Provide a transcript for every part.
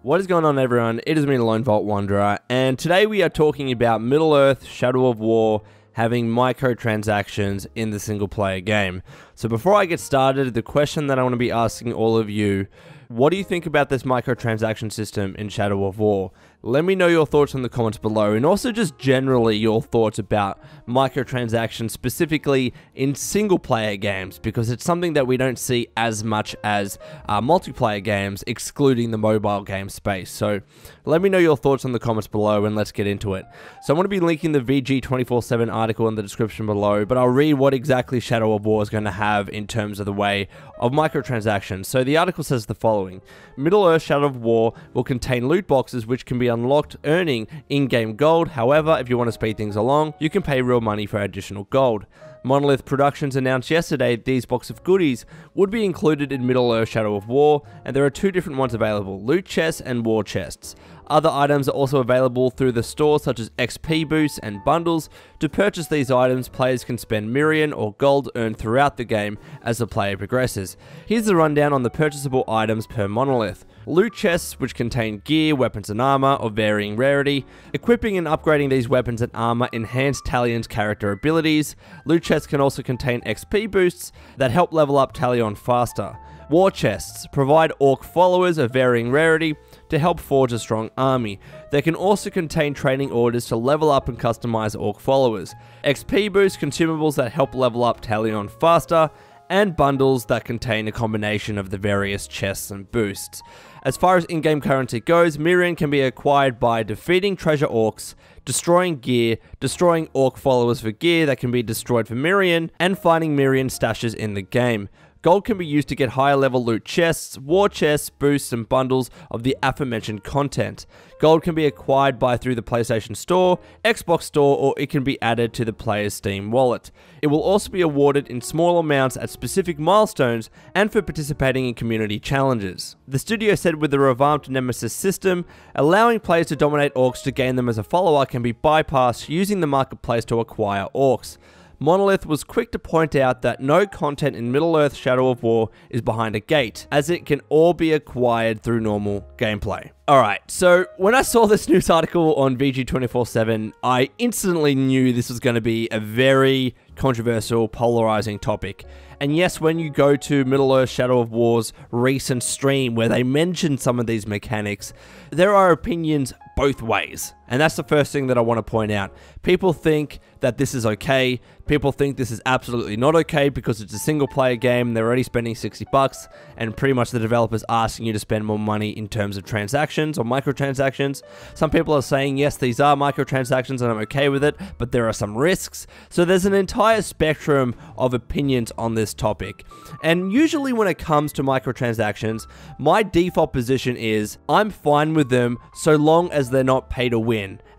What is going on, everyone? It is me, the Lone Vault Wanderer, and today we are talking about Middle-earth Shadow of War having microtransactions in the single-player game. So before I get started, the question that I want to be asking all of you, what do you think about this microtransaction system in Shadow of War? Let me know your thoughts in the comments below, and also just generally your thoughts about microtransactions specifically in single-player games, because it's something that we don't see as much as multiplayer games, excluding the mobile game space. So let me know your thoughts in the comments below, and let's get into it. So I'm going to be linking the VG247 article in the description below, but I'll read what exactly Shadow of War is going to have in terms of the way of microtransactions. So the article says the following: Middle-earth Shadow of War will contain loot boxes which can be unlocked earning in-game gold. However, if you want to speed things along, you can pay real money for additional gold. Monolith Productions announced yesterday these box of goodies would be included in Middle-earth Shadow of War, and there are two different ones available: loot chests and war chests. Other items are also available through the store, such as XP boosts and bundles. To purchase these items, players can spend Mirian or gold earned throughout the game as the player progresses. Here's the rundown on the purchasable items per Monolith. Loot chests, which contain gear, weapons and armor of varying rarity. Equipping and upgrading these weapons and armor enhance Talion's character abilities. Loot chests can also contain XP boosts that help level up Talion faster. War chests provide orc followers of varying rarity to help forge a strong army. They can also contain training orders to level up and customize orc followers. XP boost consumables that help level up Talion faster, and bundles that contain a combination of the various chests and boosts. As far as in-game currency goes, Mirian can be acquired by defeating treasure orcs, destroying gear, destroying orc followers for gear that can be destroyed for Mirian, and finding Mirian stashes in the game. Gold can be used to get higher level loot chests, war chests, boosts, and bundles of the aforementioned content. Gold can be acquired through the PlayStation Store, Xbox Store, or it can be added to the player's Steam wallet. It will also be awarded in small amounts at specific milestones and for participating in community challenges. The studio said with the revamped Nemesis system, allowing players to dominate orcs to gain them as a follower can be bypassed using the marketplace to acquire orcs. Monolith was quick to point out that no content in Middle-earth Shadow of War is behind a gate, as it can all be acquired through normal gameplay. Alright, so when I saw this news article on VG247, I instantly knew this was going to be a very controversial, polarizing topic. And yes, when you go to Middle-earth Shadow of War's recent stream where they mention some of these mechanics, there are opinions both ways. And that's the first thing that I want to point out. People think that this is okay. People think this is absolutely not okay because it's a single player game. They're already spending $60 and pretty much the developer's asking you to spend more money in terms of transactions or microtransactions. Some people are saying, yes, these are microtransactions and I'm okay with it, but there are some risks. So there's an entire spectrum of opinions on this topic. And usually when it comes to microtransactions, my default position is I'm fine with them so long as they're not pay to win.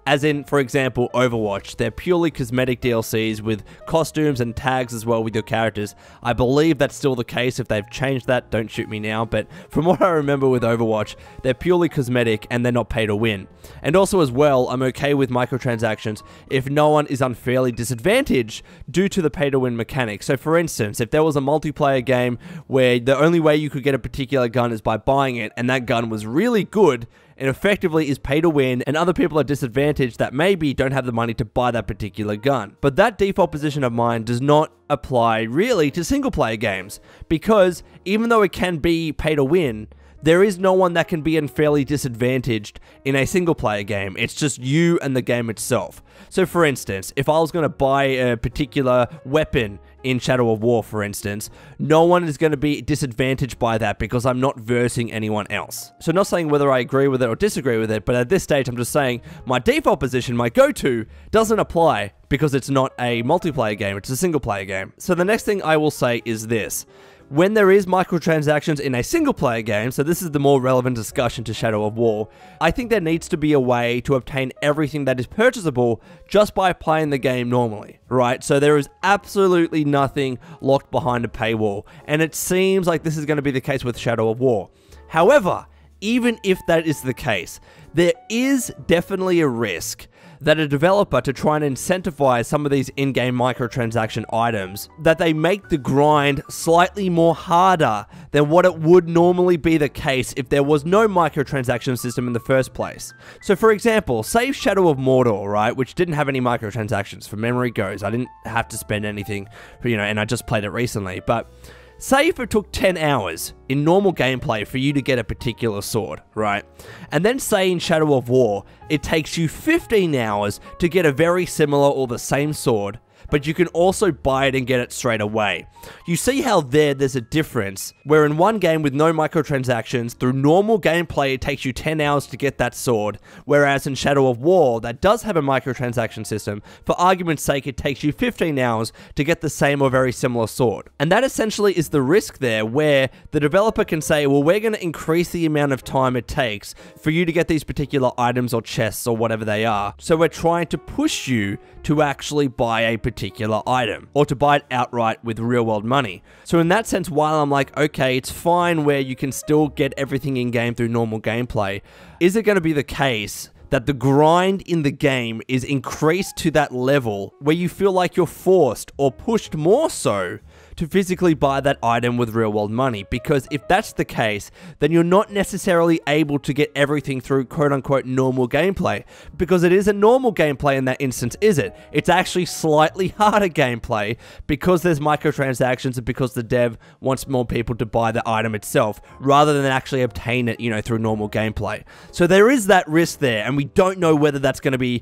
As in, for example, Overwatch. They're purely cosmetic DLCs with costumes and tags as well with your characters. I believe that's still the case. If they've changed that, don't shoot me now. But from what I remember with Overwatch, they're purely cosmetic and they're not pay to win. And also as well, I'm okay with microtransactions if no one is unfairly disadvantaged due to the pay to win mechanic. So for instance, if there was a multiplayer game where the only way you could get a particular gun is by buying it, and that gun was really good, and effectively is pay to win, and other people are disadvantaged that maybe don't have the money to buy that particular gun. But that default position of mine does not apply really to single player games, because even though it can be pay to win, there is no one that can be unfairly disadvantaged in a single player game. It's just you and the game itself. So for instance, if I was going to buy a particular weapon in Shadow of War, for instance, no one is going to be disadvantaged by that because I'm not versing anyone else. So not saying whether I agree with it or disagree with it, but at this stage I'm just saying my default position, my go-to, doesn't apply because it's not a multiplayer game, it's a single player game. So the next thing I will say is this: when there is microtransactions in a single player game, so this is the more relevant discussion to Shadow of War, I think there needs to be a way to obtain everything that is purchasable just by playing the game normally, right? So there is absolutely nothing locked behind a paywall, and it seems like this is going to be the case with Shadow of War. However, even if that is the case, there is definitely a risk that a developer, to try and incentivize some of these in-game microtransaction items, that they make the grind slightly more harder than what it would normally be the case if there was no microtransaction system in the first place. So for example, say Shadow of Mordor, right, which didn't have any microtransactions, from memory goes. I didn't have to spend anything, and I just played it recently, but say if it took 10 hours in normal gameplay for you to get a particular sword, right? And then say in Shadow of War, it takes you 15 hours to get a very similar or the same sword, but you can also buy it and get it straight away. You see how there's a difference, where in one game with no microtransactions, through normal gameplay it takes you 10 hours to get that sword, whereas in Shadow of War, that does have a microtransaction system, for argument's sake it takes you 15 hours to get the same or very similar sword. And that essentially is the risk there, where the developer can say, well, we're going to increase the amount of time it takes for you to get these particular items or chests or whatever they are, so we're trying to push you to actually buy a particular item, or to buy it outright with real-world money. So in that sense, while I'm like, okay, it's fine where you can still get everything in-game through normal gameplay, is it going to be the case that the grind in the game is increased to that level where you feel like you're forced, or pushed more so, to physically buy that item with real-world money? Because if that's the case, then you're not necessarily able to get everything through quote-unquote normal gameplay, because it is a normal gameplay in that instance, is it? It's actually slightly harder gameplay because there's microtransactions and because the dev wants more people to buy the item itself rather than actually obtain it, through normal gameplay. So there is that risk there, and we don't know whether that's going to be,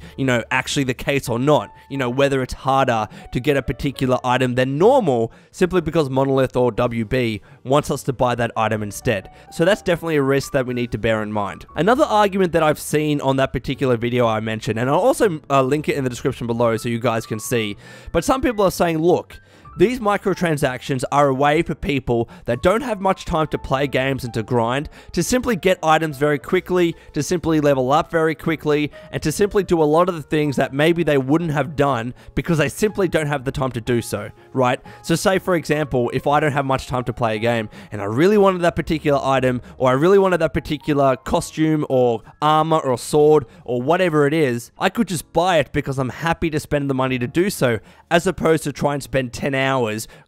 actually the case or not. Whether it's harder to get a particular item than normal, simply because Monolith or WB wants us to buy that item instead. So that's definitely a risk that we need to bear in mind. Another argument that I've seen on that particular video I mentioned, and I'll also link it in the description below so you guys can see, but some people are saying, look, these microtransactions are a way for people that don't have much time to play games and to grind, to simply get items very quickly, to simply level up very quickly, and to simply do a lot of the things that maybe they wouldn't have done because they simply don't have the time to do so, right? So say, for example, if I don't have much time to play a game and I really wanted that particular item, or I really wanted that particular costume or armor or sword or whatever it is, I could just buy it because I'm happy to spend the money to do so, as opposed to try and spend 10 hours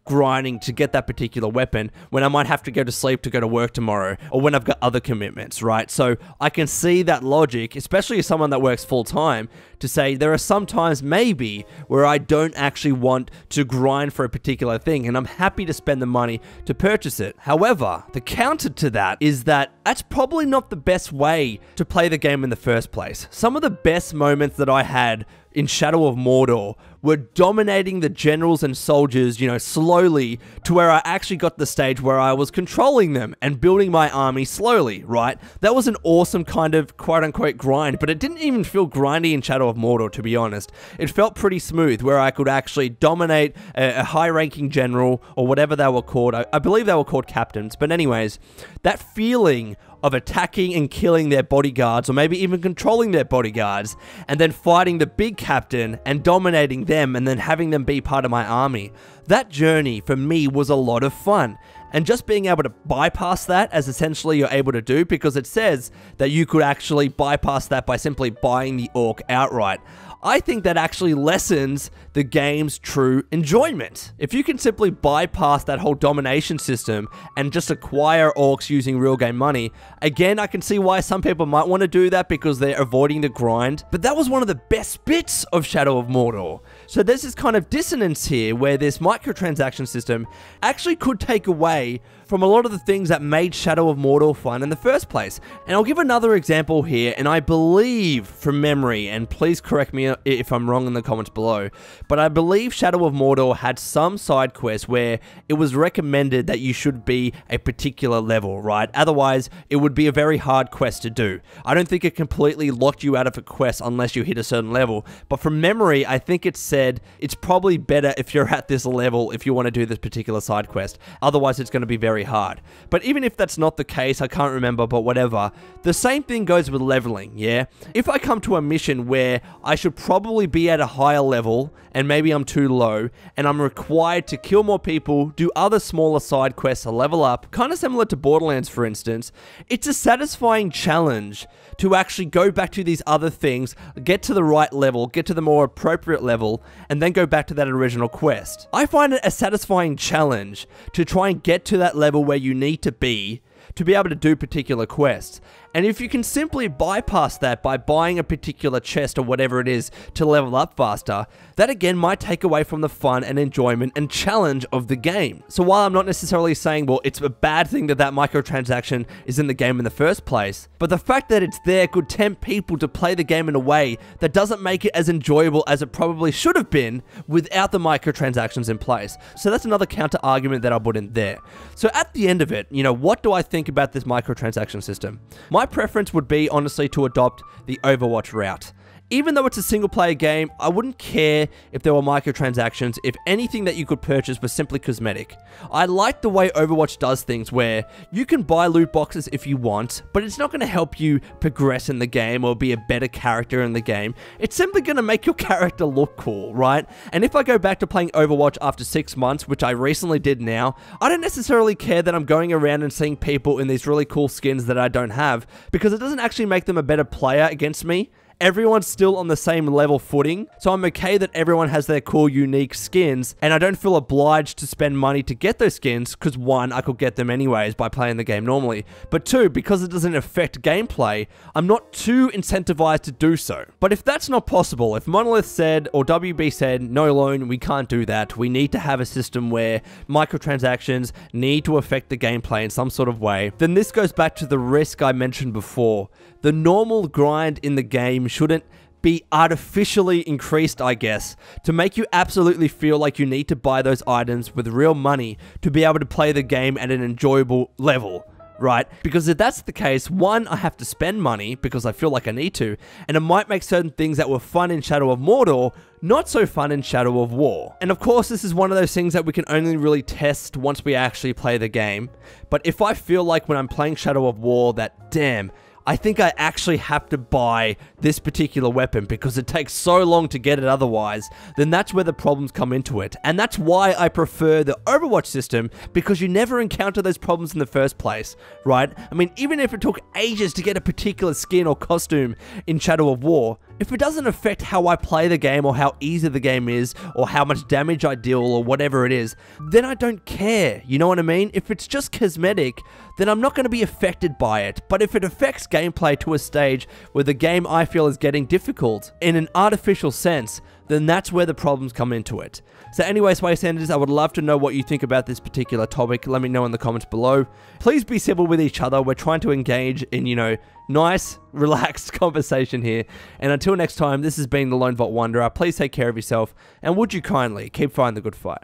grinding to get that particular weapon when I might have to go to sleep to go to work tomorrow, or when I've got other commitments, right? So I can see that logic, especially as someone that works full-time, to say there are some times maybe where I don't actually want to grind for a particular thing and I'm happy to spend the money to purchase it. However, the counter to that is that that's probably not the best way to play the game in the first place. Some of the best moments that I had in Shadow of Mordor were dominating the generals and soldiers, slowly, to where I actually got to the stage where I was controlling them and building my army slowly, right? That was an awesome kind of quote-unquote grind, but it didn't even feel grindy in Shadow of Mordor, to be honest. It felt pretty smooth, where I could actually dominate a high-ranking general, or whatever they were called. I believe they were called captains, but anyways, that feeling of attacking and killing their bodyguards, or maybe even controlling their bodyguards, and then fighting the big captain and dominating them, and then having them be part of my army. That journey for me was a lot of fun. And just being able to bypass that, as essentially you're able to do, because it says that you could actually bypass that by simply buying the orc outright, I think that actually lessens the game's true enjoyment. If you can simply bypass that whole domination system and just acquire orcs using real game money, again, I can see why some people might want to do that because they're avoiding the grind, but that was one of the best bits of Shadow of Mordor. So there's this kind of dissonance here where this microtransaction system actually could take away from a lot of the things that made Shadow of Mordor fun in the first place. And I'll give another example here, and I believe from memory, and please correct me if I'm wrong in the comments below, but I believe Shadow of Mordor had some side quests where it was recommended that you should be a particular level, right? Otherwise, it would be a very hard quest to do. I don't think it completely locked you out of a quest unless you hit a certain level, but from memory, I think it said said, it's probably better if you're at this level if you want to do this particular side quest. Otherwise, it's going to be very hard. But even if that's not the case, I can't remember, but whatever. The same thing goes with leveling, yeah? If I come to a mission where I should probably be at a higher level, and maybe I'm too low, and I'm required to kill more people, do other smaller side quests to level up, kind of similar to Borderlands, for instance, it's a satisfying challenge to actually go back to these other things, get to the right level, get to the more appropriate level, and then go back to that original quest. I find it a satisfying challenge to try and get to that level where you need to be able to do particular quests. And if you can simply bypass that by buying a particular chest or whatever it is to level up faster, that again might take away from the fun and enjoyment and challenge of the game. So while I'm not necessarily saying, well, it's a bad thing that that microtransaction is in the game in the first place, but the fact that it's there could tempt people to play the game in a way that doesn't make it as enjoyable as it probably should have been without the microtransactions in place. So that's another counter argument that I'll put in there. So at the end of it, you know, what do I think about this microtransaction system? My preference would be, honestly, to adopt the Overwatch route. Even though it's a single player game, I wouldn't care if there were microtransactions if anything that you could purchase was simply cosmetic. I like the way Overwatch does things where you can buy loot boxes if you want, but it's not going to help you progress in the game or be a better character in the game. It's simply going to make your character look cool, right? And if I go back to playing Overwatch after 6 months, which I recently did now, I don't necessarily care that I'm going around and seeing people in these really cool skins that I don't have, because it doesn't actually make them a better player against me. Everyone's still on the same level footing, so I'm okay that everyone has their cool, unique skins, and I don't feel obliged to spend money to get those skins, because one, I could get them anyways by playing the game normally, but two, because it doesn't affect gameplay, I'm not too incentivized to do so. But if that's not possible, if Monolith said, or WB said, no loan, we can't do that, we need to have a system where microtransactions need to affect the gameplay in some sort of way, then this goes back to the risk I mentioned before. The normal grind in the game shouldn't be artificially increased, I guess, to make you absolutely feel like you need to buy those items with real money to be able to play the game at an enjoyable level, right? Because if that's the case, one, I have to spend money because I feel like I need to, and it might make certain things that were fun in Shadow of Mordor not so fun in Shadow of War. And of course, this is one of those things that we can only really test once we actually play the game. But if I feel like when I'm playing Shadow of War that, damn, I think I actually have to buy this particular weapon because it takes so long to get it otherwise, then that's where the problems come into it. And that's why I prefer the Overwatch system, because you never encounter those problems in the first place, right? I mean, even if it took ages to get a particular skin or costume in Shadow of War, if it doesn't affect how I play the game or how easy the game is or how much damage I deal or whatever it is, then I don't care, you know what I mean? If it's just cosmetic, then I'm not going to be affected by it. But if it affects gameplay to a stage where the game I feel is getting difficult in an artificial sense, then that's where the problems come into it. So anyways, Wastanders, I would love to know what you think about this particular topic. Let me know in the comments below. Please be civil with each other. We're trying to engage in, you know, nice, relaxed conversation here. And until next time, this has been the Lone Vault Wanderer. Please take care of yourself, and would you kindly keep fighting the good fight.